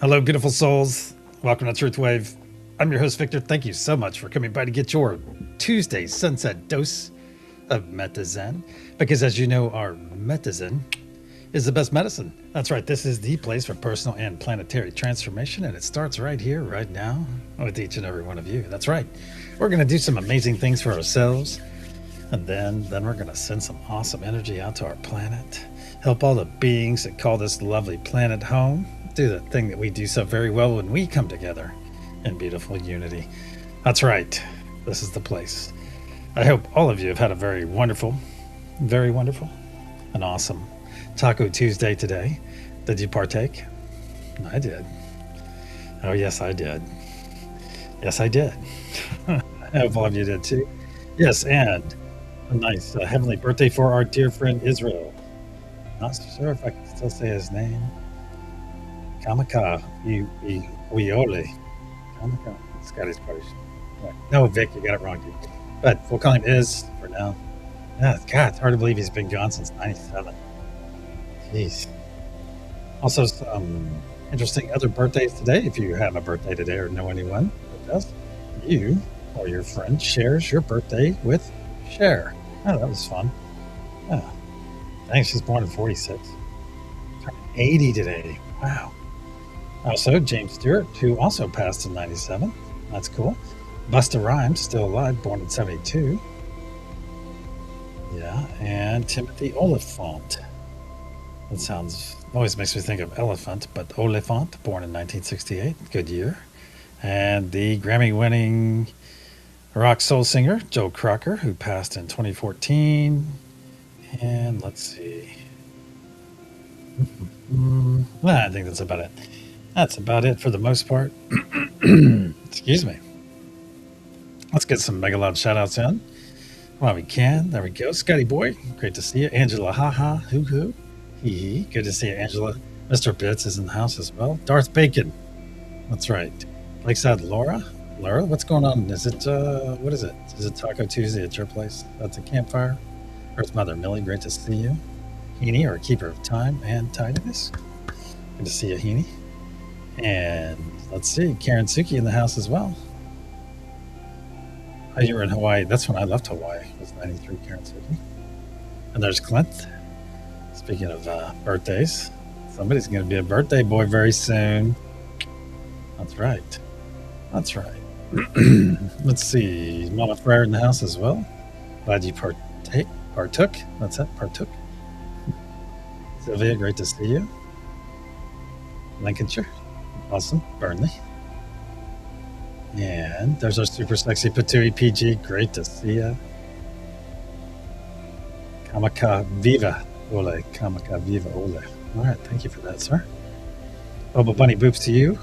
Hello, beautiful souls. Welcome to TruthWave. I'm your host, Victor. Thank you so much for coming by to get your Tuesday sunset dose of MetaZen. Because as you know, our MetaZen is the best medicine. That's right. This is the place for personal and planetary transformation. And it starts right here, right now, with each and every one of you. That's right. We're going to do some amazing things for ourselves. And then we're going to send some awesome energy out to our planet. Help all the beings that call this lovely planet home do the thing that we do so very well when we come together in beautiful unity. That's right. This is the place. I hope all of you have had a very wonderful and awesome Taco Tuesday today. Did you partake? I did. Oh, yes, I did. Yes, I did. I hope all of you did too. Yes, and a nice heavenly birthday for our dear friend Israel. Not sure if I can still say his name. Kamaka Wiole. Kamaka. Scotty's probably. No, Vic, you got it wrong, dude. But we'll call him Iz for now. Yeah, God, it's hard to believe he's been gone since '97. Jeez. Also, some interesting other birthdays today. If you have a birthday today or know anyone that does, you or your friend shares your birthday with Cher. Oh, that was fun. Yeah. I think she's born in 46. Turned 80 today. Wow. Also, James Stewart, who also passed in 97. That's cool. Busta Rhymes, still alive, born in 72. Yeah, and Timothy Oliphant. That sounds, always makes me think of elephant, but Oliphant, born in 1968. Good year. And the Grammy-winning rock soul singer, Joe Crocker, who passed in 2014. And let's see. I think that's about it. That's about it for the most part. Excuse me. Let's get some mega loud shout outs in while we can. There we go. Scotty Boy, great to see you. Angela, haha, hoo hoo, hee hee. Good to see you, Angela. Mr. Bits is in the house as well. Darth Bacon. That's right. Lakeside Laura. Laura, what's going on? Is it, what is it? Is it Taco Tuesday at your place? That's a campfire. Earth Mother Millie, great to see you. Heaney, our keeper of time and tidiness. Good to see you, Heaney. And let's see, Karen Suki in the house as well. Oh, you were in Hawaii. That's when I left Hawaii. It was 93, Karen Suki. And there's Clint. Speaking of birthdays, somebody's going to be a birthday boy very soon. That's right. That's right. Let's see, Mama Frere in the house as well. Glad you partook. That's it, partook. Sylvia, great to see you. Lincolnshire. Awesome. Burnley. And there's our super sexy Patui PG. Great to see you. Kamaka Viva Ole. Kamaka Viva Ole. All right. Thank you for that, sir. Bubba Bunny Boops to you.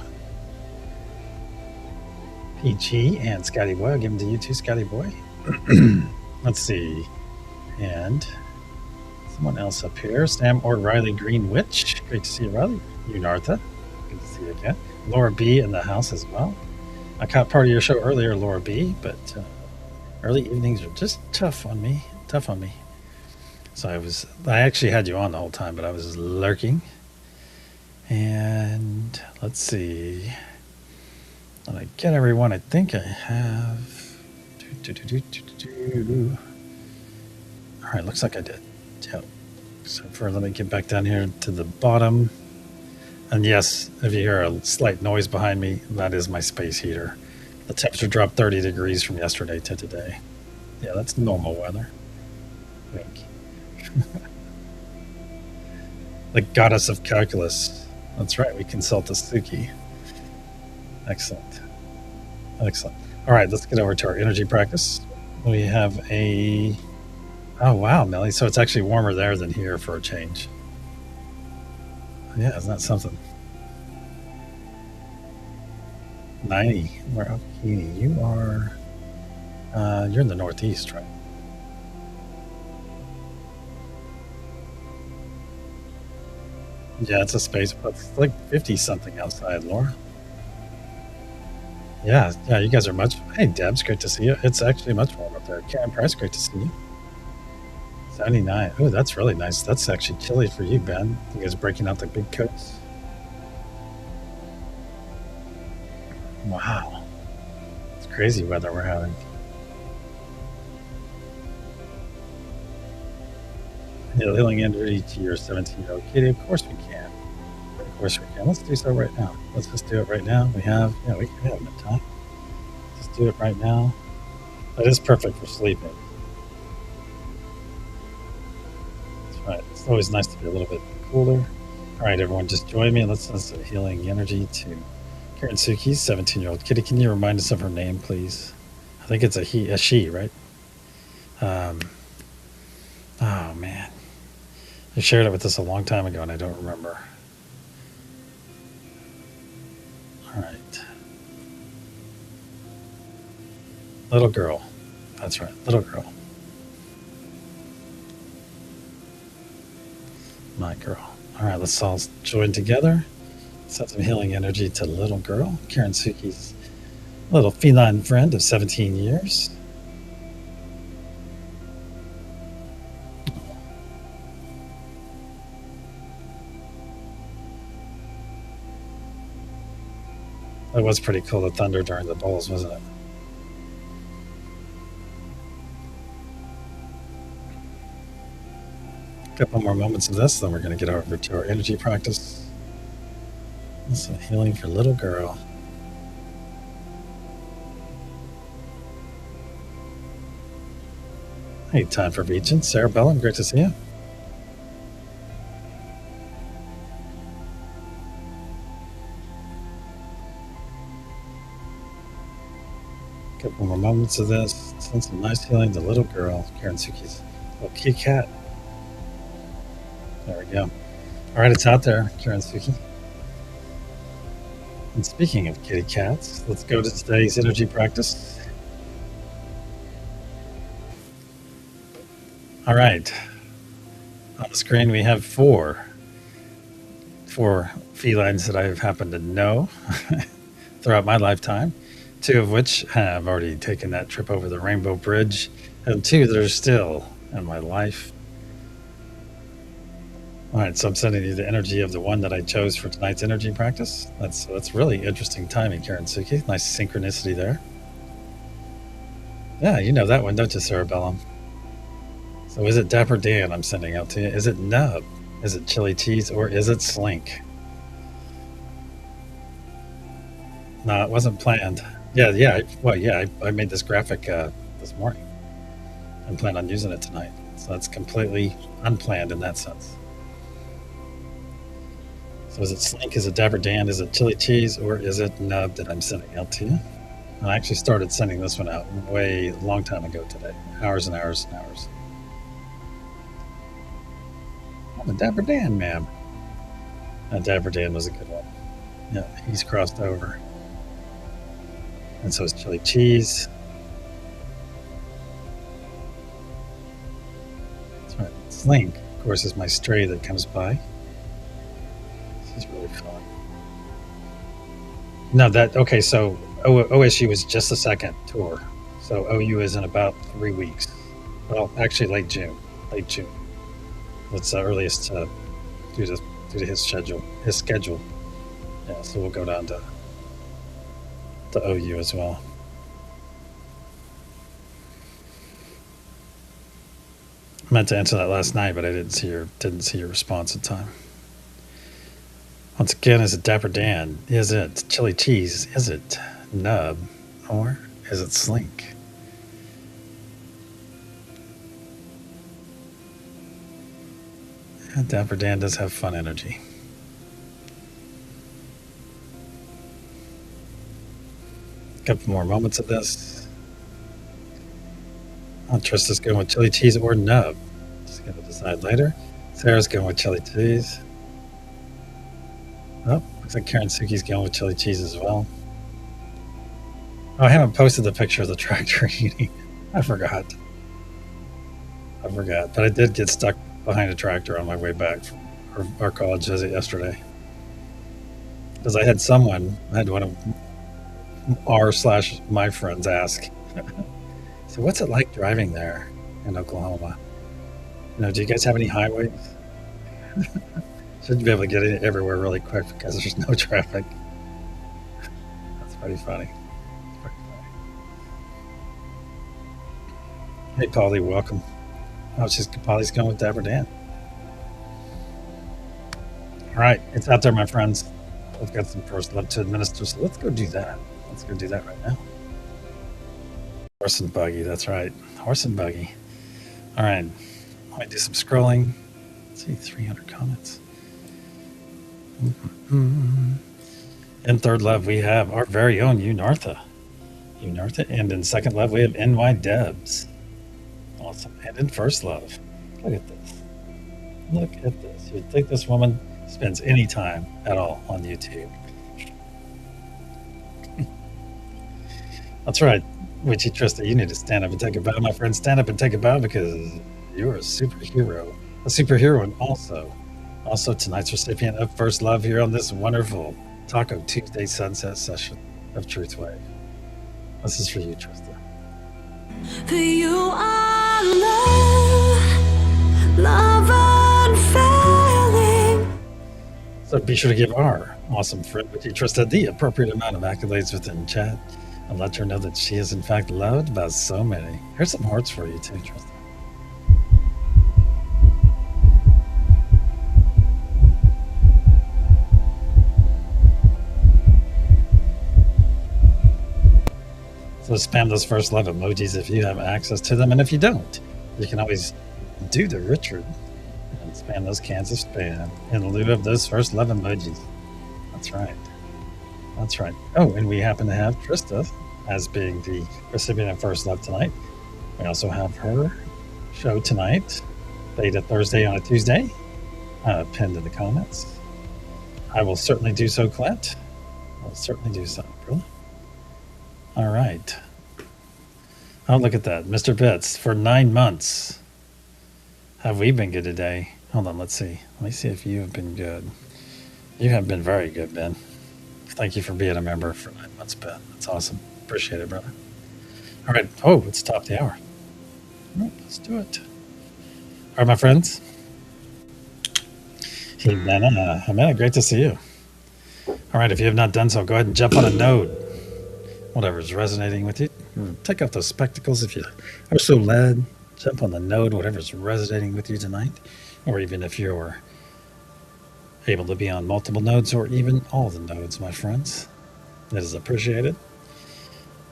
PG and Scotty Boy. I'll give them to you too, Scotty Boy. Let's see. And someone else up here. Sam or Riley Green Witch. Great to see you, Riley. You, Nartha. Good to see you again. Laura B in the house as well. I caught part of your show earlier, Laura B, but early evenings are just tough on me. So I actually had you on the whole time, but I was lurking. And let's see. Let me get everyone. I think I have. All right, looks like I did. Yep. So let me get back down here to the bottom. And yes, if you hear a slight noise behind me, that is my space heater. The temperature dropped 30 degrees from yesterday to today. Yeah, that's normal weather. The goddess of calculus. That's right, we consult the Suki. Excellent. Excellent. All right, let's get over to our energy practice. We have a... Oh, wow, Melly. So it's actually warmer there than here for a change. Yeah, isn't that something? 90. Where Heaney, you are you're in the Northeast, right? Yeah, it's a space, but it's like 50 something outside, Laura. Yeah, you guys are much. Hey, Debs, great to see you. It's actually much warmer up there. Karen Price, great to see you. 79. Oh, that's really nice. That's actually chilly for you, Ben. You guys breaking out the big coats. Wow. It's crazy weather we're having. Healing energy to your 17-year-old kitty. Of course we can. Of course we can. Let's do so right now. Let's just do it right now. We have enough time. Just do it right now. That is perfect for sleeping. That's right. It's always nice to be a little bit cooler. All right, everyone, just join me. Let's send healing energy to Karen Suki's 17-year-old kitty. Can you remind us of her name, please? I think it's a she, right? Oh man, you shared it with us a long time ago, and I don't remember. All right, little girl. That's right, little girl. My girl. All right, let's all join together. Send some healing energy to little girl, Karen Suki's little feline friend of 17 years. That was pretty cool, the thunder during the bowls, wasn't it? A couple more moments of this, then we're going to get over to our energy practice. Some healing for little girl. Hey, time for Regent. Sarah Bellum, great to see you. A couple more moments of this. Send some nice healing to little girl, Karen Suki's little kitty cat. There we go. All right, it's out there, Karen Suki. And speaking of kitty cats, let's go to today's energy practice. All right. On the screen, we have four felines that I've happened to know throughout my lifetime, two of which have already taken that trip over the Rainbow Bridge, and two that are still in my life. All right, so I'm sending you the energy of the one that I chose for tonight's energy practice. That's really interesting timing, Karen Suki. Nice synchronicity there. Yeah, you know that one, don't you, Sarah Bellum? So is it Dapper Dan I'm sending out to you? Is it Nub? Is it Chili Cheese? Or is it Slink? No, it wasn't planned. Yeah. I made this graphic this morning. I plan on using it tonight. So that's completely unplanned in that sense. So is it Slink? Is it Dapper Dan? Is it Chili Cheese? Or is it Nub that I'm sending out to you? And I actually started sending this one out a long time ago today. Hours and hours and hours. Oh, the Dapper Dan, ma'am. Dapper Dan was a good one. Yeah, he's crossed over. And so is Chili Cheese. That's right. Slink, of course, is my stray that comes by. She's really fun. No, okay, so OSU was just the second tour. So OU is in about 3 weeks. Well, actually, late June. That's the earliest due to his schedule. Yeah, so we'll go down to OU as well. I meant to answer that last night, but I didn't see your response in time. Once again, is it Dapper Dan? Is it Chili Cheese? Is it Nub? Or is it Slink? And Dapper Dan does have fun energy. A couple more moments of this. Trista's going with Chili Cheese or Nub. Just going to decide later. Sarah's going with Chili Cheese. Oh, looks like Karen Suki's going with Chili Cheese as well. Oh, I haven't posted the picture of the tractor eating. I forgot. But I did get stuck behind a tractor on my way back from our college visit yesterday. Because I had one of my friends ask, so what's it like driving there in Oklahoma? Do you guys have any highways? Should be able to get in everywhere really quick because there's no traffic. That's Pretty funny. Pretty funny. Hey, Polly, welcome. Oh, Polly's going with Deborah Dan. All right, it's out there, my friends. I've got some first love to administer, so let's go do that. Let's go do that right now. Horse and buggy, that's right. Horse and buggy. All right, let me do some scrolling. Let's see, 300 comments. Mm-hmm. In third love, we have our very own Unartha. And in second love, we have NY Debs. Awesome. And in first love, look at this. Look at this. You'd think this woman spends any time at all on YouTube. That's right. Witchy Trista, you need to stand up and take a bow, my friend. Stand up and take a bow because you're a superhero. A superhero, and also tonight's recipient of First Love here on this wonderful Taco Tuesday sunset session of TruthWave. This is for you, Trista. You are love unfailing. So be sure to give our awesome friend Witchy Trista the appropriate amount of accolades within chat and let her know that she is in fact loved by so many. Here's some hearts for you too, Trista. So spam those first love emojis if you have access to them, and if you don't, you can always do the Richard and spam those cans of spam in lieu of those first love emojis. That's right. That's right. Oh, and we happen to have Trista as being the recipient of First Love tonight. We also have her show tonight, Beta Thursday on a Tuesday, pinned in the comments. I will certainly do so, Clint. I'll certainly do so, really. All right. Oh, look at that. Mr. Bits, for 9 months. Have we been good today? Hold on, let's see. Let me see if you have been good. You have been very good, Ben. Thank you for being a member for 9 months, Ben. That's awesome. Appreciate it, brother. All right. Oh, it's top of the hour. All right, let's do it. All right, my friends. Jimena, great to see you. All right, if you have not done so, go ahead and jump on a node. Whatever's resonating with you. Take off those spectacles if you are so led. Jump on the node, whatever's resonating with you tonight. Or even if you're able to be on multiple nodes or even all the nodes, my friends. That is appreciated.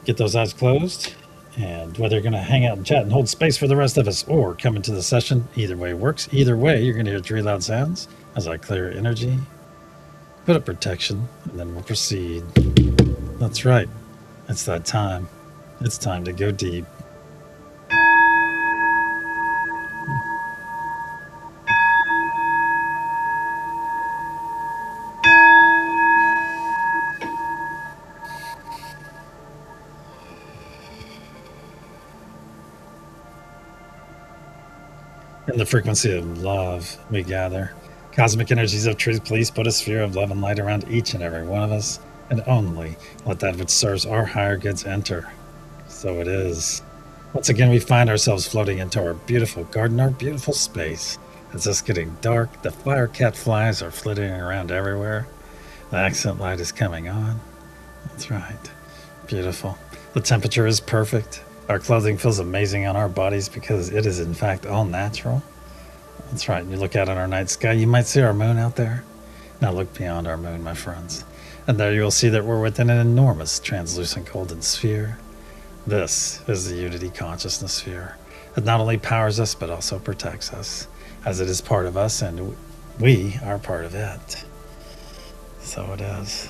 Get those eyes closed. And whether you're going to hang out and chat and hold space for the rest of us or come into the session, either way works. Either way, you're going to hear 3 loud sounds as I clear energy, put up protection, and then we'll proceed. That's right. It's that time. It's time to go deep. In the frequency of love, we gather. Cosmic energies of truth, please put a sphere of love and light around each and every one of us, and only let that which serves our higher goods enter. So it is. Once again, we find ourselves floating into our beautiful garden, our beautiful space. It's just getting dark. The fire cat flies are flitting around everywhere. The accent light is coming on. That's right. Beautiful. The temperature is perfect. Our clothing feels amazing on our bodies because it is in fact all natural. That's right. You look out on our night sky, you might see our moon out there. Now look beyond our moon, my friends. And there you'll see that we're within an enormous translucent golden sphere. This is the Unity Consciousness Sphere. It not only powers us, but also protects us, as it is part of us, and we are part of it. So it is.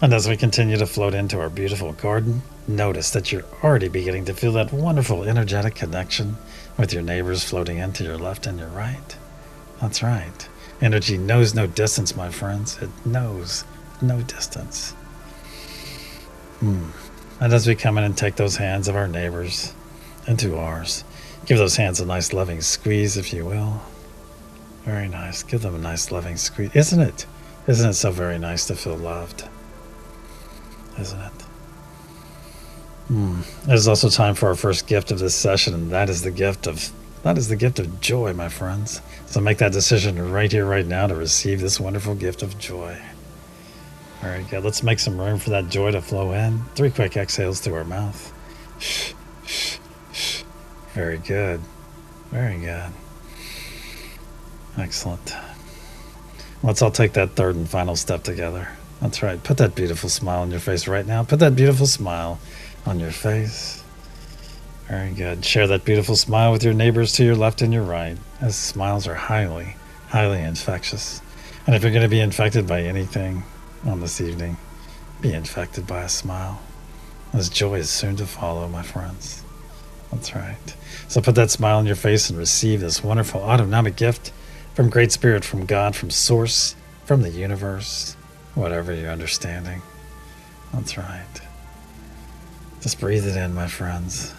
And as we continue to float into our beautiful garden, notice that you're already beginning to feel that wonderful energetic connection with your neighbors floating in to your left and your right. That's right. Energy knows no distance, my friends. It knows no distance. And as we come in and take those hands of our neighbors into ours, give those hands a nice loving squeeze, if you will. Very nice. Give them a nice loving squeeze. Isn't it? Isn't it so very nice to feel loved? Isn't it? It is also time for our first gift of this session, and that is the gift of joy, my friends. So make that decision right here, right now, to receive this wonderful gift of joy. Very good. Let's make some room for that joy to flow in. 3 quick exhales through our mouth. Very good. Very good. Excellent. Let's all take that third and final step together. That's right. Put that beautiful smile on your face right now. Put that beautiful smile on your face. Very good. Share that beautiful smile with your neighbors to your left and your right, as smiles are highly, highly infectious. And if you're going to be infected by anything on this evening, be infected by a smile, as joy is soon to follow, my friends. That's right. So put that smile on your face and receive this wonderful autonomic gift from Great Spirit, from God, from Source, from the universe, whatever your understanding. That's right. Just breathe it in, my friends.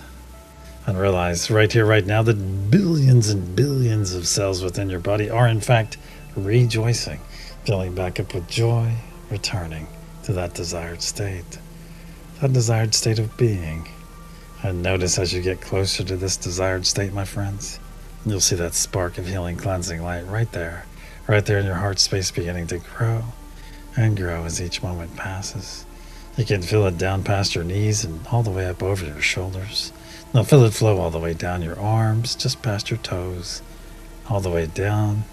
And realize right here, right now, that billions and billions of cells within your body are in fact rejoicing, filling back up with joy, returning to that desired state of being. And notice as you get closer to this desired state, my friends, you'll see that spark of healing, cleansing light right there in your heart space, beginning to grow and grow as each moment passes. You can feel it down past your knees and all the way up over your shoulders. Now feel it flow all the way down your arms, just past your toes, all the way down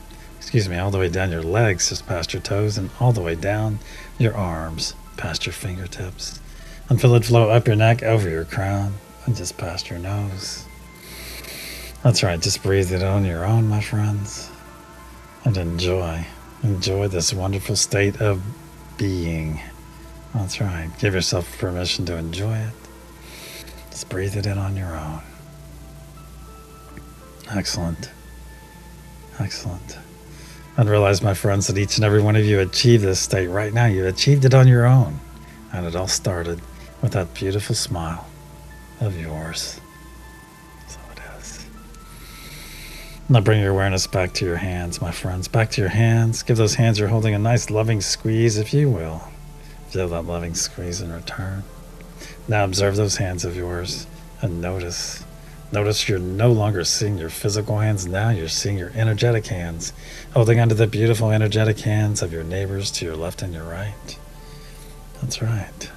your legs, just past your toes, and all the way down your arms, past your fingertips. And feel it flow up your neck, over your crown, and just past your nose. That's right, just breathe it on your own, my friends, and enjoy this wonderful state of being. That's right, give yourself permission to enjoy it. Just breathe it in on your own. Excellent. Excellent. And realize, my friends, that each and every one of you achieve this state right now. You achieved it on your own. And it all started with that beautiful smile of yours. So it is. Now bring your awareness back to your hands, my friends. Back to your hands. Give those hands you're holding a nice loving squeeze, if you will. Feel that loving squeeze in return. Now observe those hands of yours and notice. Notice you're no longer seeing your physical hands. Now you're seeing your energetic hands, holding onto the beautiful energetic hands of your neighbors to your left and your right. That's right.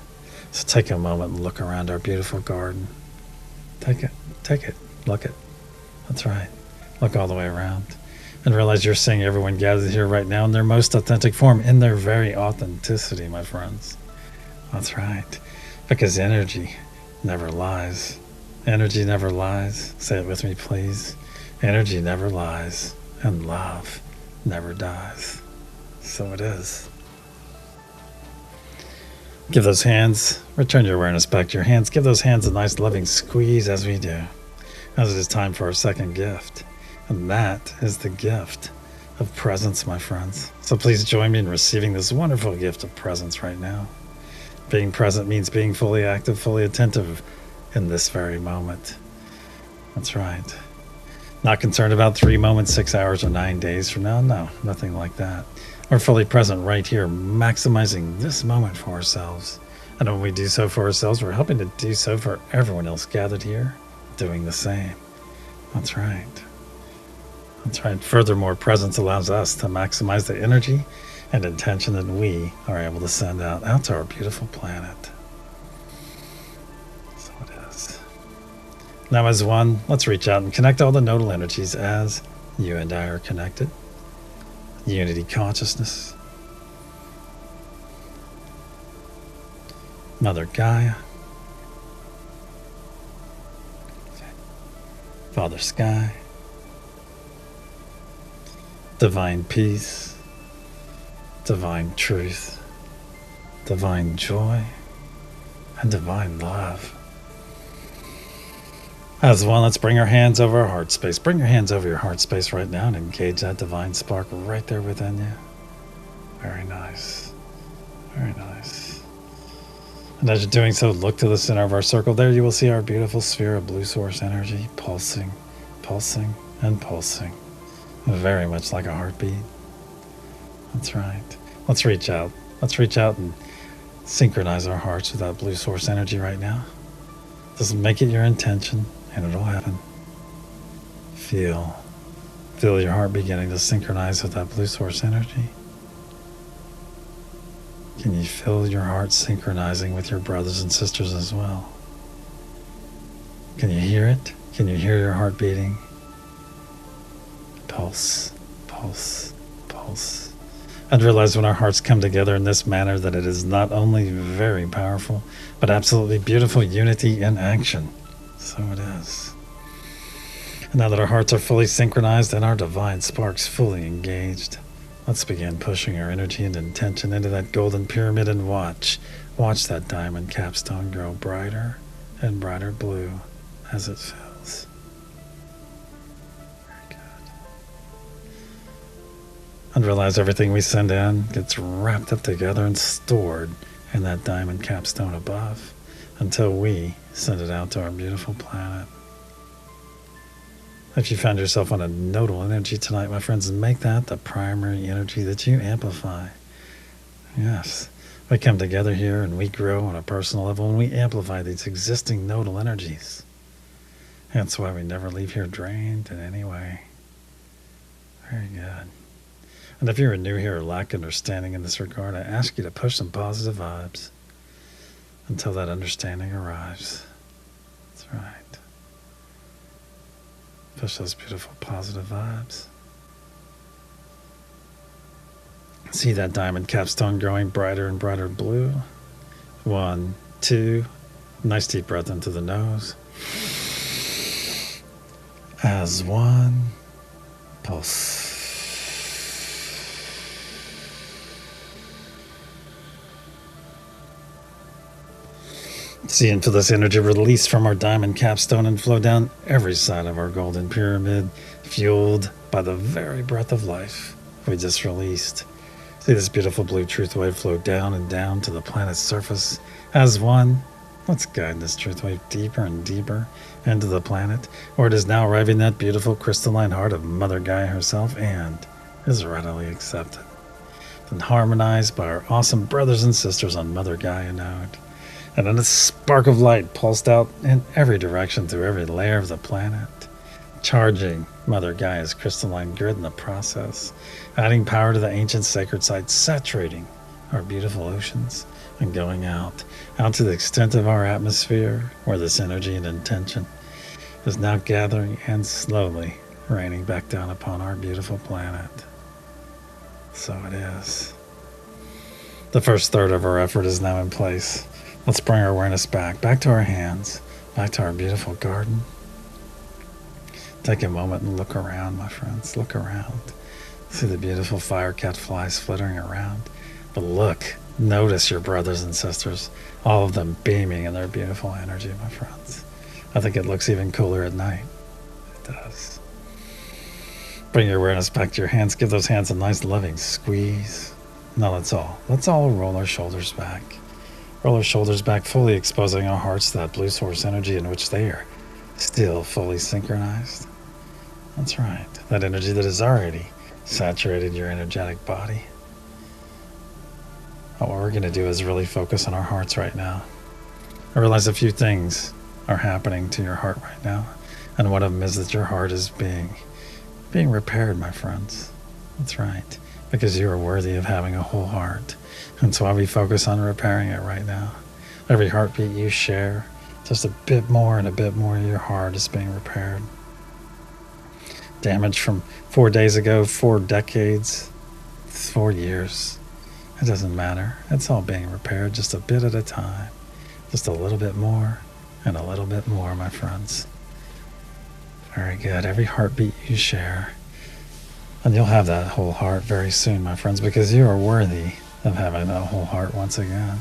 So take a moment and look around our beautiful garden. Take it, look it. That's right. Look all the way around and realize you're seeing everyone gathered here right now in their most authentic form, in their very authenticity, my friends. That's right. Because energy never lies. Energy never lies. Say it with me, please. Energy never lies, and love never dies. So it is. Give those hands, return your awareness back to your hands. Give those hands a nice loving squeeze as we do. As it is time for our second gift. And that is the gift of presence, my friends. So please join me in receiving this wonderful gift of presence right now. Being present means being fully active, fully attentive in this very moment. That's right. Not concerned about 3 moments, 6 hours, or 9 days from now. No, nothing like that. We're fully present right here, maximizing this moment for ourselves. And when we do so for ourselves, we're helping to do so for everyone else gathered here, doing the same. That's right. That's right. Furthermore, presence allows us to maximize the energy and intention that we are able to send out to our beautiful planet. So it is. Now as one, let's reach out and connect all the nodal energies as you and I are connected. Unity consciousness. Mother Gaia. Father Sky. Divine peace. Divine truth, divine joy, and divine love. As one, let's bring our hands over our heart space. Bring your hands over your heart space right now and engage that divine spark right there within you. Very nice. Very nice. And as you're doing so, look to the center of our circle. There you will see our beautiful sphere of blue source energy pulsing, pulsing, and pulsing. Very much like a heartbeat. That's right. Let's reach out. Let's reach out and synchronize our hearts with that blue source energy right now. Just make it your intention, and it'll happen. Feel your heart beginning to synchronize with that blue source energy. Can you feel your heart synchronizing with your brothers and sisters as well? Can you hear it? Can you hear your heart beating? Pulse, pulse, pulse. And realize when our hearts come together in this manner that it is not only very powerful, but absolutely beautiful unity in action. So it is. And now that our hearts are fully synchronized and our divine sparks fully engaged, let's begin pushing our energy and intention into that golden pyramid and watch that diamond capstone grow brighter and brighter blue as it fills. Very good. And realize everything we send in gets wrapped up together and stored in that diamond capstone above until we send it out to our beautiful planet. If you found yourself on a nodal energy tonight, my friends, make that the primary energy that you amplify. Yes, we come together here and we grow on a personal level and we amplify these existing nodal energies. That's why we never leave here drained in any way. Very good. And if you're new here or lack understanding in this regard, I ask you to push some positive vibes until that understanding arrives. That's right. Push those beautiful positive vibes. See that diamond capstone growing brighter and brighter blue. 1, 2. Nice deep breath into the nose. As one. Pulse. See into this energy release from our diamond capstone and flow down every side of our golden pyramid, fueled by the very breath of life we just released. See this beautiful blue truth wave flow down and down to the planet's surface as one. Let's guide this truth wave deeper and deeper into the planet, where it is now arriving that beautiful crystalline heart of Mother Gaia herself and is readily accepted and harmonized by our awesome brothers and sisters on Mother Gaia node. And then a spark of light pulsed out in every direction through every layer of the planet, charging Mother Gaia's crystalline grid in the process, adding power to the ancient sacred sites, saturating our beautiful oceans, and going out to the extent of our atmosphere, where this energy and intention is now gathering and slowly raining back down upon our beautiful planet. So it is. The first third of our effort is now in place. Let's bring our awareness back to our hands, back to our beautiful garden. Take a moment and look around, my friends. Look around. See the beautiful firecat flies flittering around. But look, notice your brothers and sisters, all of them beaming in their beautiful energy, my friends. I think it looks even cooler at night. It does. Bring your awareness back to your hands. Give those hands a nice loving squeeze. Now let's all roll our shoulders back. Roll our shoulders back, fully exposing our hearts to that blue source energy in which they are still fully synchronized. That's right. That energy that has already saturated your energetic body. What we're going to do is really focus on our hearts right now. I realize a few things are happening to your heart right now. And one of them is that your heart is being repaired, my friends. That's right. Because you are worthy of having a whole heart. And so we focus on repairing it right now. Every heartbeat you share, just a bit more and a bit more of your heart is being repaired. Damage from 4 days ago, 4 decades, 4 years. It doesn't matter. It's all being repaired just a bit at a time. Just a little bit more and a little bit more, my friends. Very good. Every heartbeat you share. And you'll have that whole heart very soon, my friends, because you are worthy of having that whole heart once again.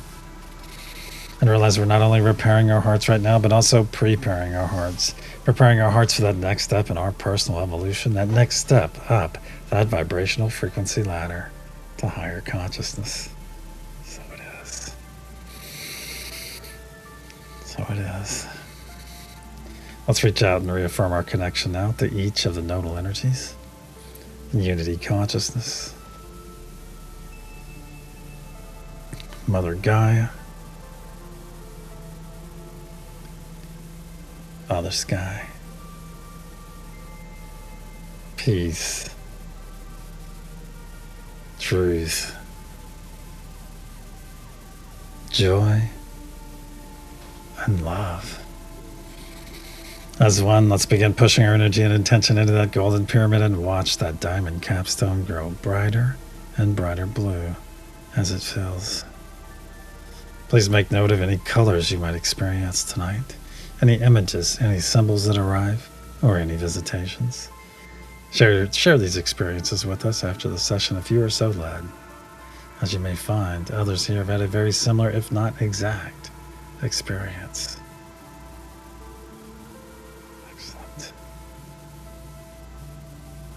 And realize we're not only repairing our hearts right now, but also preparing our hearts. Preparing our hearts for that next step in our personal evolution, that next step up that vibrational frequency ladder to higher consciousness. So it is. So it is. Let's reach out and reaffirm our connection now to each of the nodal energies. Unity consciousness. Mother Gaia. Father Sky. Peace. Truth. joy, and love. As one, let's begin pushing our energy and intention into that golden pyramid and watch that diamond capstone grow brighter and brighter blue as it fills. Please make note of any colors you might experience tonight, any images, any symbols that arrive, or any visitations. Share these experiences with us after the session if you are so led. As you may find, others here have had a very similar, if not exact, experience.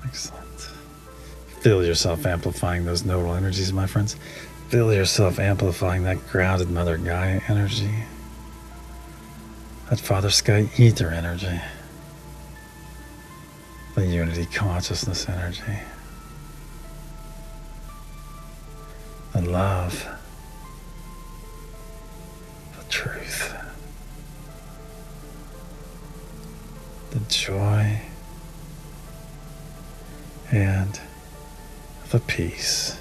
Excellent. Feel yourself amplifying those nodal energies, my friends. Feel yourself amplifying that grounded Mother Gaia energy, that Father Sky Ether energy, the Unity Consciousness energy, the love, the truth, the joy, and the peace.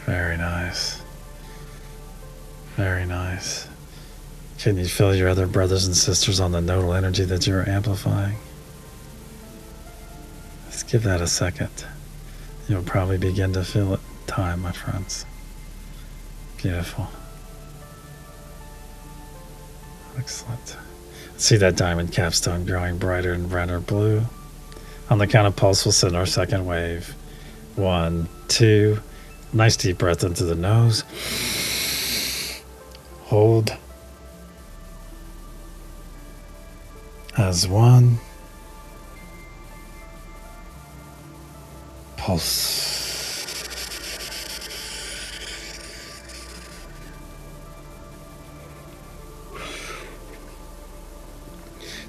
Very nice. Very nice. Can you feel your other brothers and sisters on the nodal energy that you're amplifying? Let's give that a second. You'll probably begin to feel it in time, my friends. Beautiful. Excellent. See that diamond capstone growing brighter and brighter blue. On the count of pulse, we'll send our second wave. 1, 2. Nice deep breath into the nose. Hold. As 1. Pulse.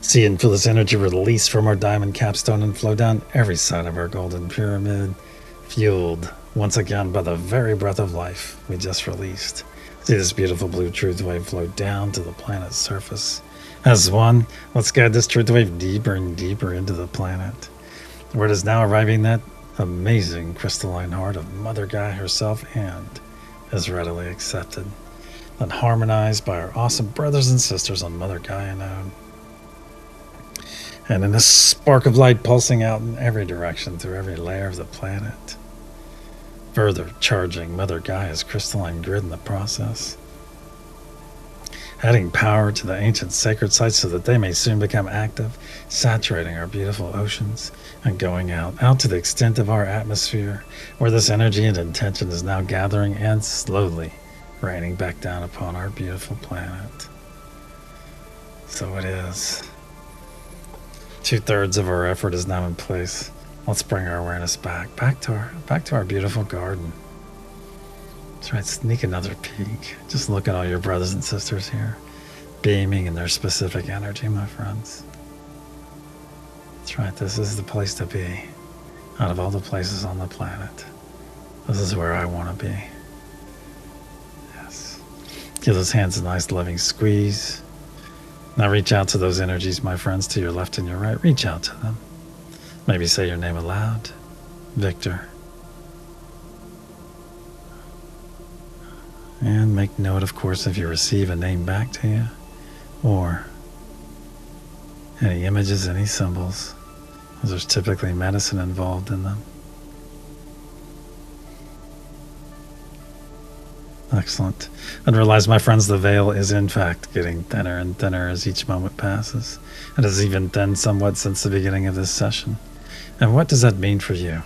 See and feel this energy release from our diamond capstone and flow down every side of our golden pyramid, fueled once again by the very breath of life we just released. See this beautiful blue truth wave flow down to the planet's surface. As 1, let's guide this truth wave deeper and deeper into the planet, where it is now arriving that amazing crystalline heart of Mother Gaia herself and is readily accepted and harmonized by our awesome brothers and sisters on Mother Gaia node. And in a spark of light pulsing out in every direction through every layer of the planet, further charging Mother Gaia's crystalline grid in the process, adding power to the ancient sacred sites so that they may soon become active, saturating our beautiful oceans and going out to the extent of our atmosphere, where this energy and intention is now gathering and slowly raining back down upon our beautiful planet. So it is. 2/3 of our effort is now in place. Let's bring our awareness back to our beautiful garden. That's right, sneak another peek. Just look at all your brothers and sisters here, beaming in their specific energy, my friends. That's right, this is the place to be. Out of all the places on the planet, this is where I want to be. Yes. Give those hands a nice loving squeeze. Now reach out to those energies, my friends, to your left and your right. Reach out to them. Maybe say your name aloud. Victor. And make note, of course, if you receive a name back to you, or any images, any symbols. There's typically medicine involved in them. Excellent. And realize, my friends, the veil is in fact getting thinner and thinner as each moment passes. It has even thinned somewhat since the beginning of this session. And what does that mean for you?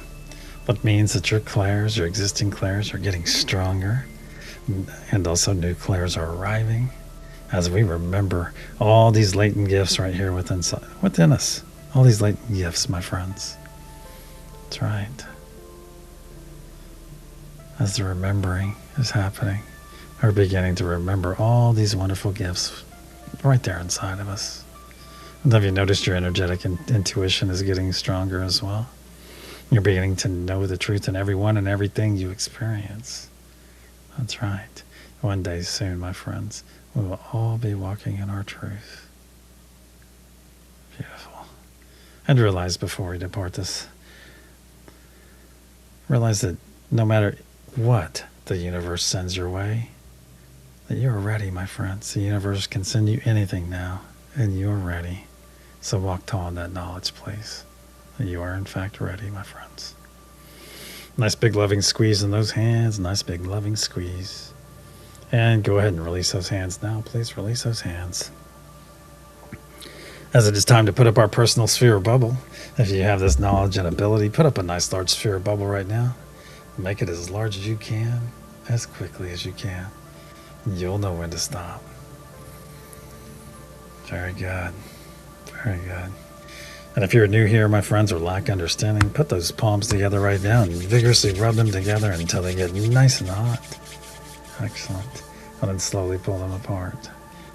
It means that your clairs, your existing clairs, are getting stronger, and also new clairs are arriving as we remember all these latent gifts right here within us. All these latent gifts, my friends. That's right. As the remembering is happening, we're beginning to remember all these wonderful gifts right there inside of us. And have you noticed your energetic intuition is getting stronger as well? You're beginning to know the truth in everyone and everything you experience. That's right. One day soon, my friends, we will all be walking in our truth. Beautiful. And realize before we depart this, realize that no matter what the universe sends your way, that you're ready, my friends. The universe can send you anything now, and you're ready. So walk tall in that knowledge, please. That you are, in fact, ready, my friends. Nice big loving squeeze in those hands. Nice big loving squeeze. And go ahead and release those hands now. Please release those hands. As it is time to put up our personal sphere bubble. If you have this knowledge and ability, put up a nice large sphere bubble right now. Make it as large as you can, as quickly as you can. You'll know when to stop. Very good. Very good. And if you're new here, my friends, or lack understanding, put those palms together right now and vigorously rub them together until they get nice and hot. Excellent. And then slowly pull them apart.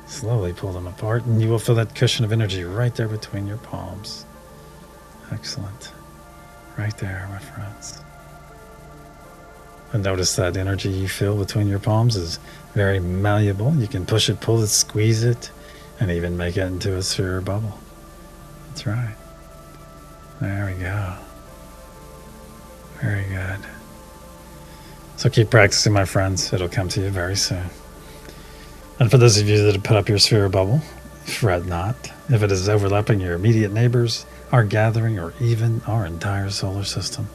Slowly pull them apart, and you will feel that cushion of energy right there between your palms. Excellent. Right there, my friends. And notice that energy you feel between your palms is very malleable. You can push it, pull it, squeeze it, and even make it into a sphere bubble. That's right. There we go. Very good. So keep practicing, my friends. It'll come to you very soon. And for those of you that have put up your sphere bubble, fret not. If it is overlapping your immediate neighbors, our gathering, or even our entire solar system,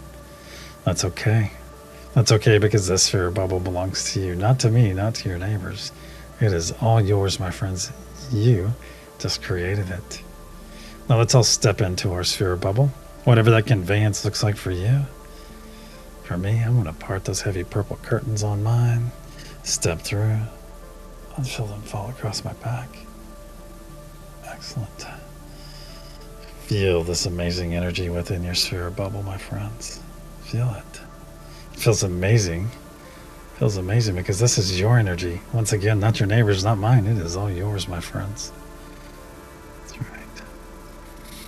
that's okay. That's okay, because this sphere bubble belongs to you, not to me, not to your neighbors. It is all yours, my friends. You just created it. Now let's all step into our sphere bubble, whatever that conveyance looks like for you. For me, I'm going to part those heavy purple curtains on mine, step through, and feel them fall across my back. Excellent. Feel this amazing energy within your sphere bubble, my friends. Feel it. It feels amazing. It feels amazing because this is your energy. Once again, not your neighbor's, not mine. It is all yours, my friends. That's right.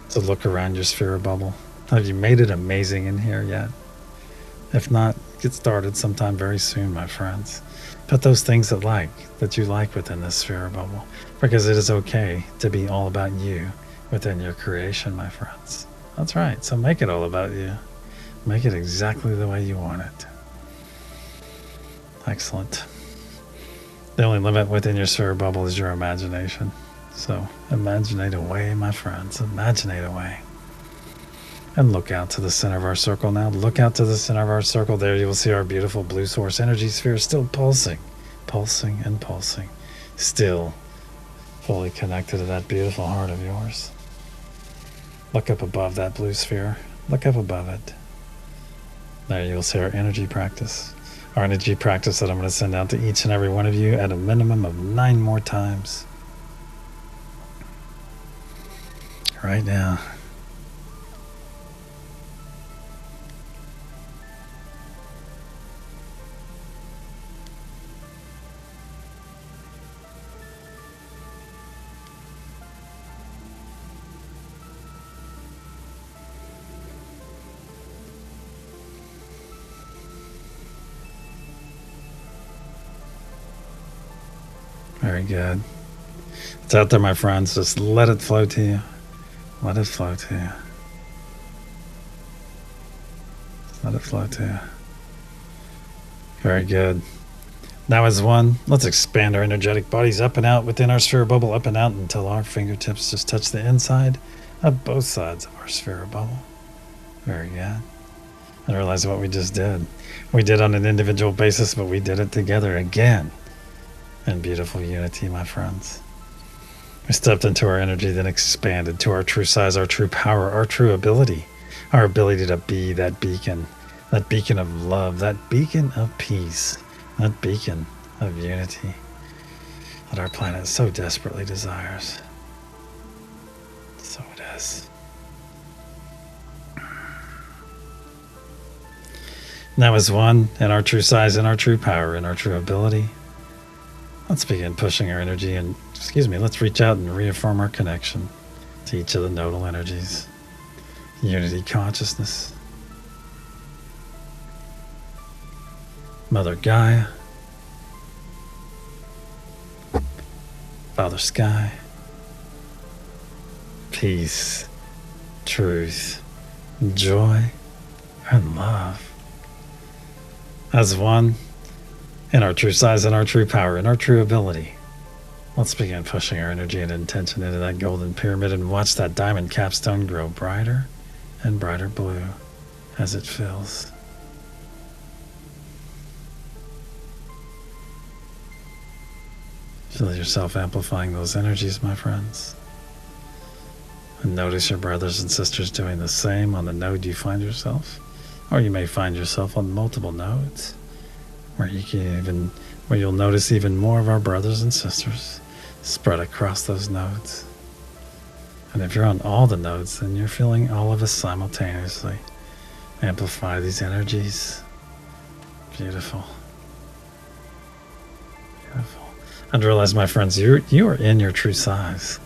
So look around your sphere bubble. Have you made it amazing in here yet? If not, get started sometime very soon, my friends. Put those things that you like within this sphere bubble, because it is okay to be all about you within your creation, my friends. That's right. So make it all about you. Make it exactly the way you want it. Excellent. The only limit within your sphere bubble is your imagination. So imaginate away, my friends. Imaginate away. And look out to the center of our circle now. Look out to the center of our circle. There you will see our beautiful blue source energy sphere still pulsing. Pulsing and pulsing. Still fully connected to that beautiful heart of yours. Look up above that blue sphere. Look up above it. There you'll see our energy practice. Our energy practice that I'm going to send out to each and every one of you at a minimum of 9 more times. Right now. Very good. It's out there, my friends. Just let it flow to you. Let it flow to you. Let it flow to you. Very good. Now as one, let's expand our energetic bodies up and out within our sphere bubble, up and out until our fingertips just touch the inside of both sides of our sphere bubble. Very good. And realize what we just did. We did on an individual basis, but we did it together again. In beautiful unity, my friends. We stepped into our energy, then expanded to our true size, our true power, our true ability, our ability to be that beacon of love, that beacon of peace, that beacon of unity that our planet so desperately desires. So it is. Now as one, in our true size, in our true power, in our true ability, let's begin pushing our energy and, let's reach out and reaffirm our connection to each of the nodal energies. Unity consciousness, Mother Gaia, Father Sky, peace, truth, joy, and love. As one, in our true size, in our true power, in our true ability. Let's begin pushing our energy and intention into that golden pyramid and watch that diamond capstone grow brighter and brighter blue as it fills. Feel yourself amplifying those energies, my friends. And notice your brothers and sisters doing the same on the node you find yourself. Or you may find yourself on multiple nodes where you'll notice even more of our brothers and sisters spread across those nodes. And if you're on all the nodes, then you're feeling all of us simultaneously amplify these energies. Beautiful. Beautiful. And realize, my friends, you are in your true size.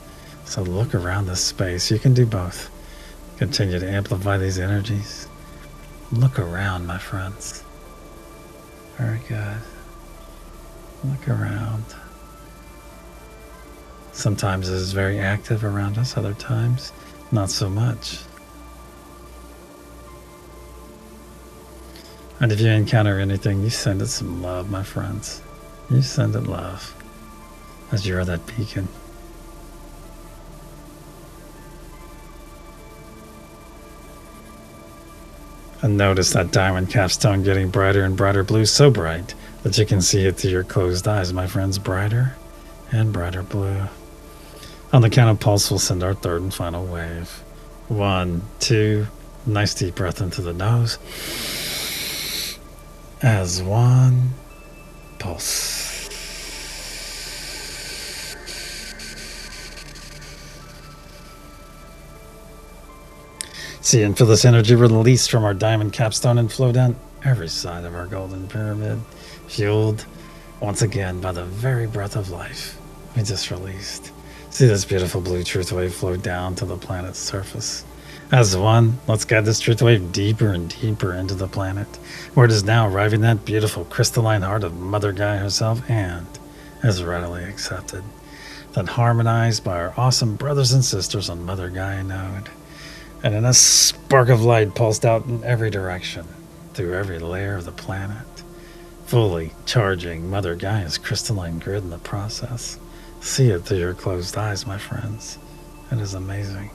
So look around this space. You can do both. Continue to amplify these energies. Look around, my friends. Very good. Look around. Sometimes it is very active around us, other times not so much. And if you encounter anything, you send it some love, my friends. You send it love, as you are that beacon. And notice that diamond capstone getting brighter and brighter blue, so bright that you can see it through your closed eyes, my friends. Brighter and brighter blue. On the count of pulse, we'll send our third and final wave. 1, 2, nice deep breath into the nose. As one, pulse. See and feel this energy release from our diamond capstone and flow down every side of our golden pyramid, fueled once again by the very breath of life we just released. See this beautiful blue truth wave flow down to the planet's surface. As one, let's guide this truth wave deeper and deeper into the planet, where it is now arriving at that beautiful crystalline heart of Mother Gaia herself and is readily accepted, then harmonized by our awesome brothers and sisters on Mother Gaia node. And in a spark of light pulsed out in every direction, through every layer of the planet, fully charging Mother Gaia's crystalline grid in the process. See it through your closed eyes, my friends. It is amazing.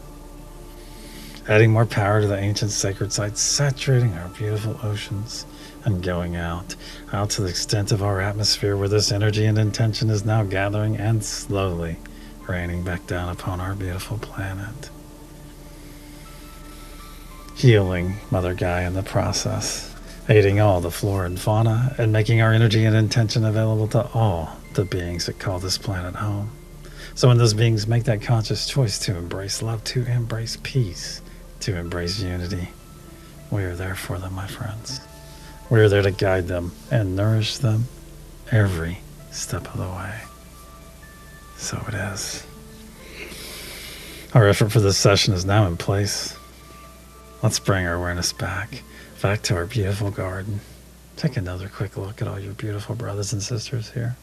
Adding more power to the ancient sacred sites, saturating our beautiful oceans, and going out to the extent of our atmosphere where this energy and intention is now gathering and slowly raining back down upon our beautiful planet. Healing Mother Gaia in the process, aiding all the flora and fauna, and making our energy and intention available to all the beings that call this planet home. So when those beings make that conscious choice to embrace love, to embrace peace, to embrace unity, we are there for them, my friends. We are there to guide them and nourish them every step of the way. So it is. Our effort for this session is now in place. Let's bring our awareness back to our beautiful garden. Take another quick look at all your beautiful brothers and sisters here.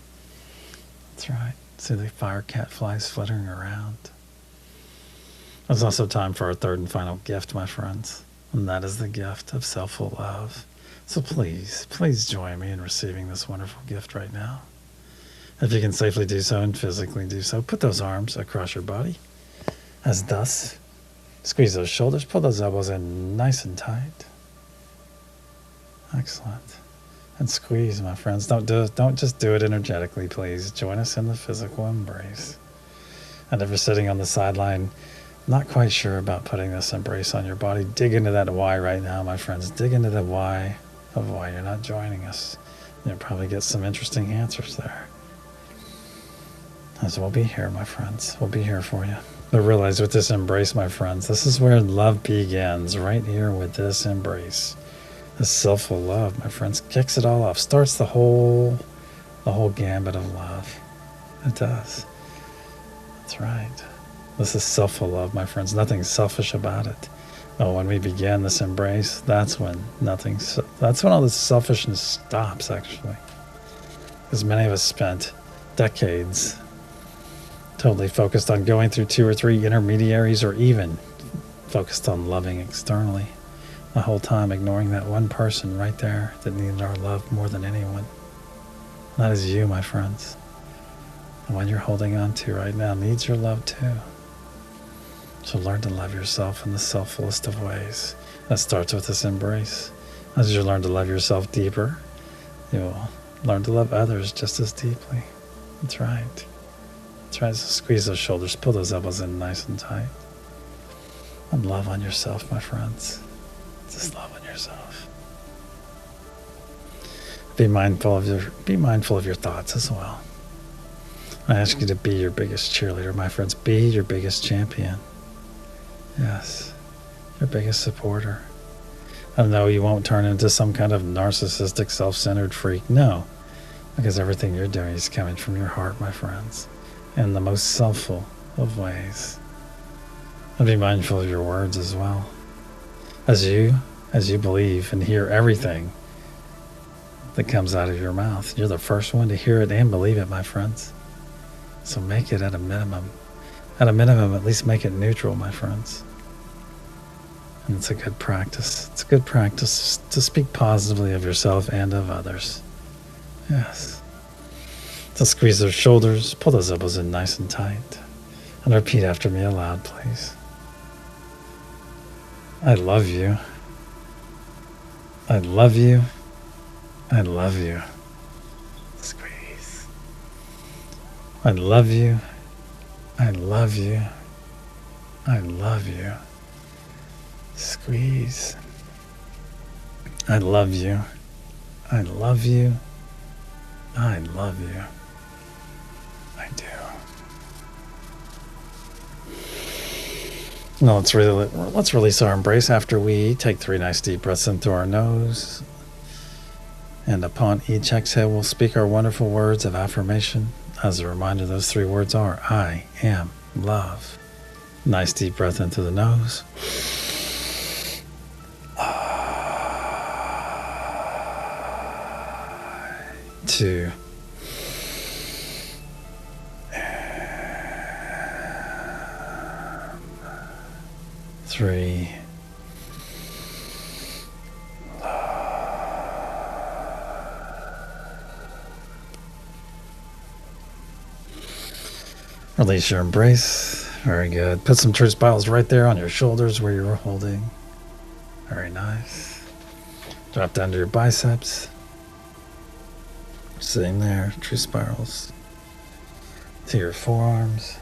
That's right. See the fire cat flies fluttering around. It's also time for our third and final gift, my friends. And that is the gift of self-full love. So please join me in receiving this wonderful gift right now. If you can safely do so and physically do so, put those arms across your body as thus. Squeeze those shoulders, pull those elbows in nice and tight. Excellent. And squeeze, my friends. Don't just do it energetically, please. Join us in the physical embrace. And if you're sitting on the sideline, not quite sure about putting this embrace on your body, dig into that why right now, my friends. Dig into the why of why you're not joining us. You'll probably get some interesting answers there. As we'll be here, my friends. We'll be here for you. But realize with this embrace, my friends, this is where love begins, right here with this embrace. This self-full love, my friends, kicks it all off, starts the whole gambit of love. It does. That's right. This is self-full love, my friends. Nothing selfish about it. Oh, when we begin this embrace, that's when all this selfishness stops, actually. Because many of us spent decades totally focused on going through 2 or 3 intermediaries, or even focused on loving externally, the whole time ignoring that one person right there that needed our love more than anyone. That is you, my friends. The one you're holding on to right now needs your love too. So learn to love yourself in the selfless of ways. That starts with this embrace. As you learn to love yourself deeper, you'll learn to love others just as deeply. That's right. That's right. So squeeze those shoulders, pull those elbows in nice and tight. And love on yourself, my friends. Just love on yourself. Be mindful of your thoughts as well. I ask you to be your biggest cheerleader, my friends. Be your biggest champion. Yes, your biggest supporter. I know you won't turn into some kind of narcissistic, self-centered freak. No, because everything you're doing is coming from your heart, my friends, in the most selfful of ways. And be mindful of your words as well. As you believe and hear everything that comes out of your mouth, you're the first one to hear it and believe it, my friends. So make it at a minimum. At a minimum, at least make it neutral, my friends. And it's a good practice. It's a good practice to speak positively of yourself and of others. Yes. So squeeze those shoulders, pull those elbows in nice and tight. And repeat after me aloud, please. I love you. I love you. I love you. Squeeze. I love you. I love you. I love you. Squeeze. I love you. I love you. I love you. I do. Now let's release our embrace after we take 3 nice deep breaths in through our nose. And upon each exhale, we'll speak our wonderful words of affirmation. As a reminder, those 3 words are, I am love. Nice deep breath in through the nose. 2. 3. Release your embrace. Very good. Put some truth spirals right there on your shoulders where you were holding. Very nice. Drop down to your biceps. Sitting there, truth spirals. To your forearms.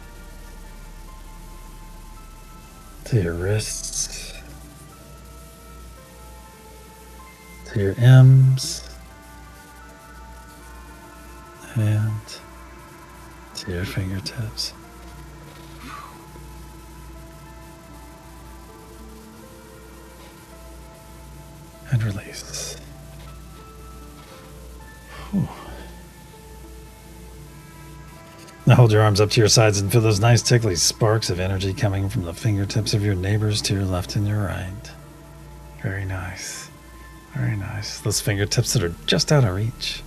To your wrists. To your M's. And to your fingertips. And release. Whew. Now hold your arms up to your sides and feel those nice tickly sparks of energy coming from the fingertips of your neighbors to your left and your right. Very nice. Very nice. Those fingertips that are just out of reach.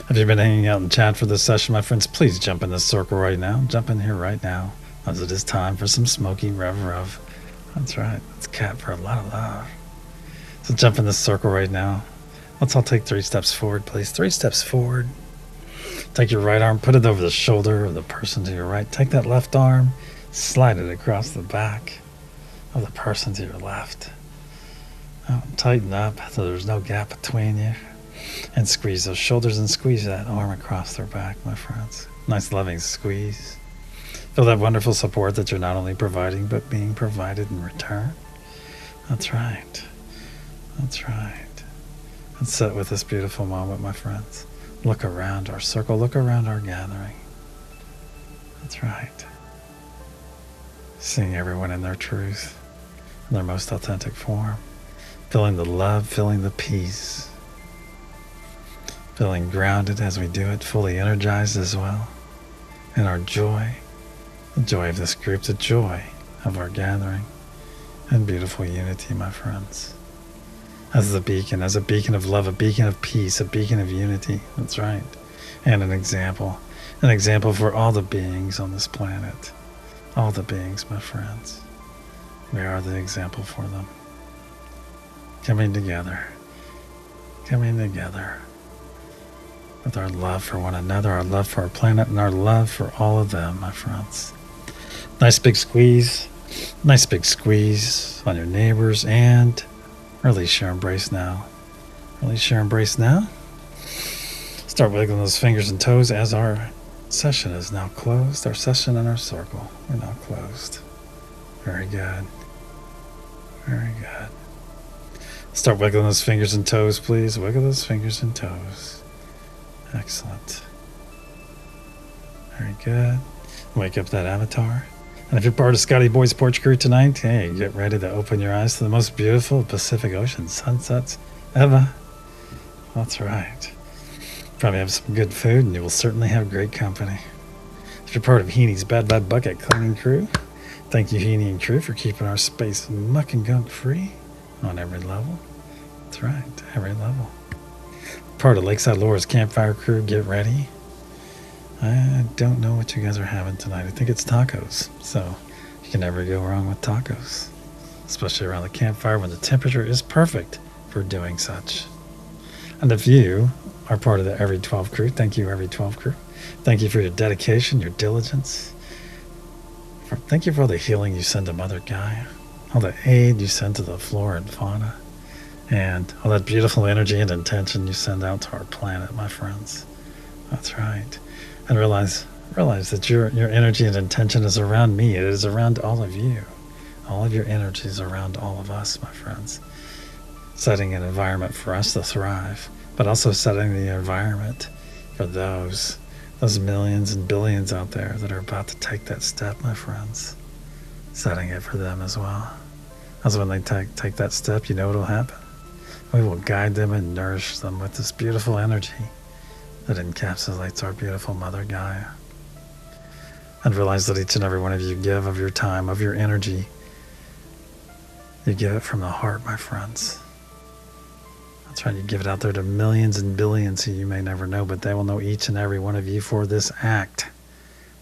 If you've been hanging out in chat for this session, my friends, please jump in this circle right now. Jump in here right now, as it is time for some smoky rev. That's right. It's cat for a lot of love. So jump in this circle right now. Let's all take 3 steps forward, please. 3 steps forward. Take your right arm, put it over the shoulder of the person to your right. Take that left arm, slide it across the back of the person to your left. Tighten up so there's no gap between you. And squeeze those shoulders and squeeze that arm across their back, my friends. Nice loving squeeze. Feel that wonderful support that you're not only providing, but being provided in return. That's right. That's right. And sit with this beautiful moment, my friends. Look around our circle. Look around our gathering. That's right. Seeing everyone in their truth, in their most authentic form. Feeling the love, feeling the peace. Feeling grounded as we do it, fully energized as well. And our joy, the joy of this group, the joy of our gathering, and beautiful unity, my friends. As a beacon of love, a beacon of peace, a beacon of unity. That's right. And an example for all the beings on this planet. All the beings, my friends. We are the example for them. Coming together. with our love for one another, our love for our planet, and our love for all of them, my friends. Nice big squeeze. Nice big squeeze on your neighbors, and release your embrace now. Release your embrace now. Start wiggling those fingers and toes as our session is now closed. Our session and our circle are now closed. Very good. Very good. Start wiggling those fingers and toes, please. Wiggle those fingers and toes. Excellent. Very good. Wake up that avatar. And if you're part of Scotty Boy's Porch Crew tonight, hey, get ready to open your eyes to the most beautiful Pacific Ocean sunsets ever. That's right. Probably have some good food, and you will certainly have great company. If you're part of Heenie's Bad Bad Bucket Cleaning Crew, thank you, Heenie and crew, for keeping our space muck and gunk free on every level. That's right, every level. Part of Lakeside Laura's Campfire Crew, get ready. I don't know what you guys are having tonight. I think it's tacos, so you can never go wrong with tacos, especially around the campfire when the temperature is perfect for doing such. And if you are part of the Every 12 crew, thank you, Every 12 crew. Thank you for your dedication, your diligence. Thank you for all the healing you send to Mother Gaia, all the aid you send to the flora and fauna, and all that beautiful energy and intention you send out to our planet, my friends. That's right. And realize that your energy and intention is around me. It is around all of you. All of your energy is around all of us, my friends. Setting an environment for us to thrive, but also setting the environment for those millions and billions out there that are about to take that step, my friends. Setting it for them as well. As when they take that step, you know what will happen? We will guide them and nourish them with this beautiful energy that encapsulates our beautiful Mother Gaia. And realize that each and every one of you give of your time, of your energy. You give it from the heart, my friends. That's right, you give it out there to millions and billions who you may never know, but they will know each and every one of you for this act,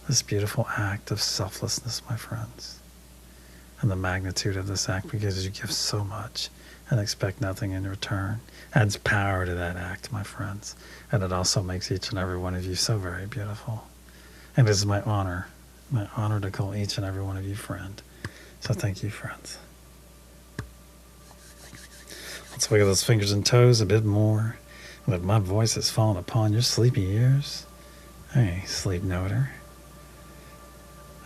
this beautiful act of selflessness, my friends. And the magnitude of this act, because you give so much and expect nothing in return, adds power to that act, my friends. And it also makes each and every one of you so very beautiful. And it is my honor to call each and every one of you friend. So thank you, friends. Let's wiggle those fingers and toes a bit more. Let my voice has fallen upon your sleepy ears. Hey, sleep noter.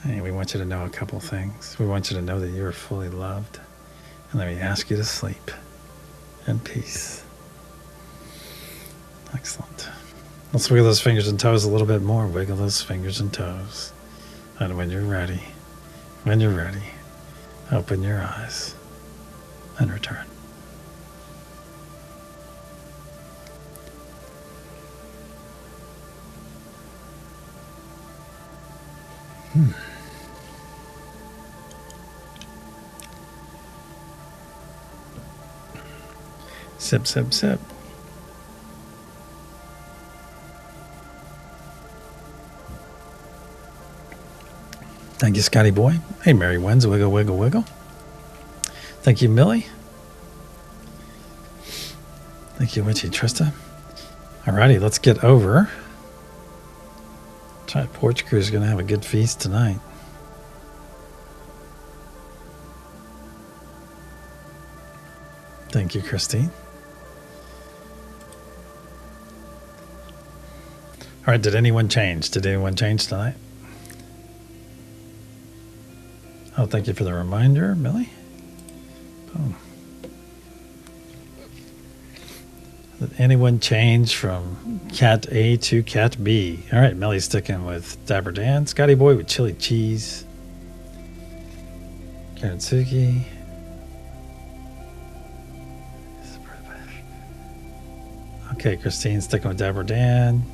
Hey, we want you to know a couple things. We want you to know that you are fully loved. And then we ask you to sleep in peace. Excellent. Let's wiggle those fingers and toes a little bit more. Wiggle those fingers and toes. And when you're ready, open your eyes and return. Sip, sip, sip. Thank you, Scotty Boy. Hey, Mary Wins, wiggle, wiggle, wiggle. Thank you, Millie. Thank you, Witchy Trista. Alrighty, let's get over. Porch Crew is going to have a good feast tonight. Thank you, Christine. All right, did anyone change? Did anyone change tonight? Oh, thank you for the reminder, Millie. Boom. Did anyone change from Cat A to Cat B? All right, Millie's sticking with Dapper Dan. Scotty Boy with chili cheese. Karen Suki. Okay, Christine's sticking with Dapper Dan.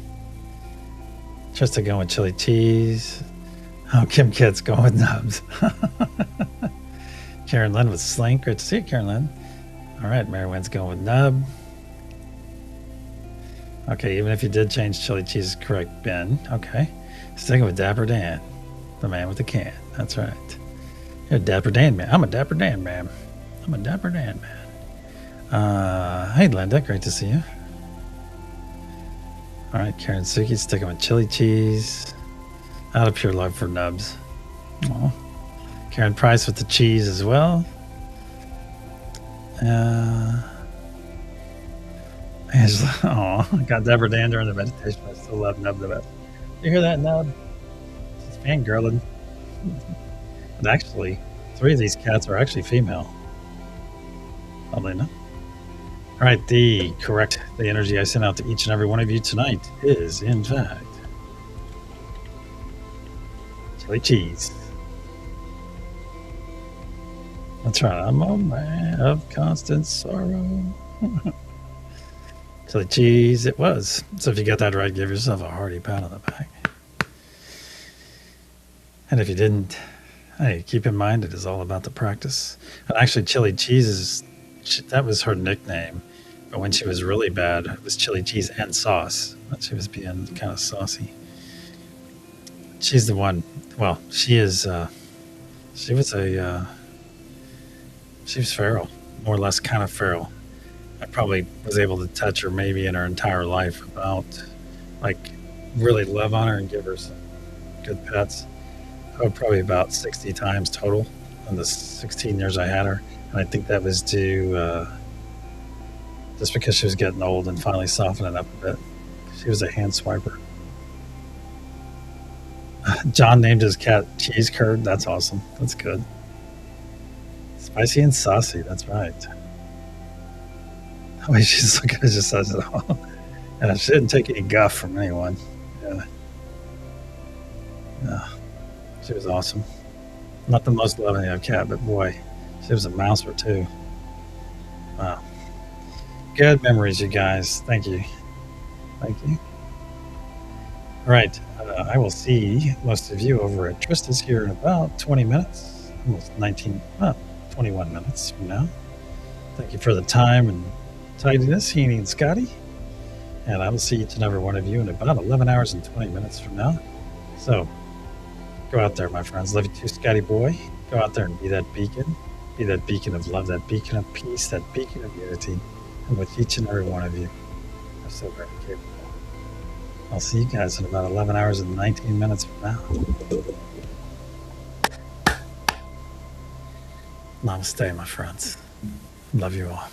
Trista going with chili cheese. Oh, Kim Kit's going with nubs. Karen Lynn with Slink. Great to see you, Karen Lynn. All right, Mary Wynn's going with nub. Okay, even if you did change chili cheese is correct, Ben. Okay. Sticking with Dapper Dan, the man with the can. That's right. You're a Dapper Dan man. I'm a Dapper Dan man. I'm a Dapper Dan man. Hey, Linda. Great to see you. All right, Karen Suki sticking with chili cheese. Out of pure love for Nubs. Aw. Karen Price with the cheese as well. Angela, oh, got Deborah Dan during the meditation. I still love Nub the best. You hear that, Nub? She's fangirling. And actually, 3 of these cats are actually female. Probably not. All right, the energy I sent out to each and every one of you tonight is, in fact, chili cheese. That's right, I'm a man of constant sorrow. Chili cheese it was. So if you got that right, give yourself a hearty pat on the back. And if you didn't, hey, keep in mind it is all about the practice. And actually, chili cheese that was her nickname. But when she was really bad, it was chili cheese and sauce. But she was being kind of saucy. She's the one. Well, she is. She was feral, more or less, kind of feral. I probably was able to touch her maybe in her entire life about, like, really love on her and give her some good pets. Probably about 60 times total in the 16 years I had her. And I think that was due just because she was getting old and finally softening up a bit. She was a hand swiper. John named his cat Cheese Curd. That's awesome. That's good. Spicy and saucy. That's right. The way she's looking, it just says it all. And she didn't take any guff from anyone. Yeah. She was awesome. Not the most loving of cat, but boy, she was a mouser too. Wow. Good memories, you guys. Thank you. Thank you. All right. I will see most of you over at Trista's here in about 20 minutes, almost 21 minutes from now. Thank you for the time and tidiness, Heaney and Scotty. And I will see each and every one of you in about 11 hours and 20 minutes from now. So go out there, my friends. Love you too, Scotty boy. Go out there and be that beacon. Be that beacon of love, that beacon of peace, that beacon of unity. And with each and every one of you, I'm so very capable. I'll see you guys in about 11 hours and 19 minutes from now. Namaste, my friends. Love you all.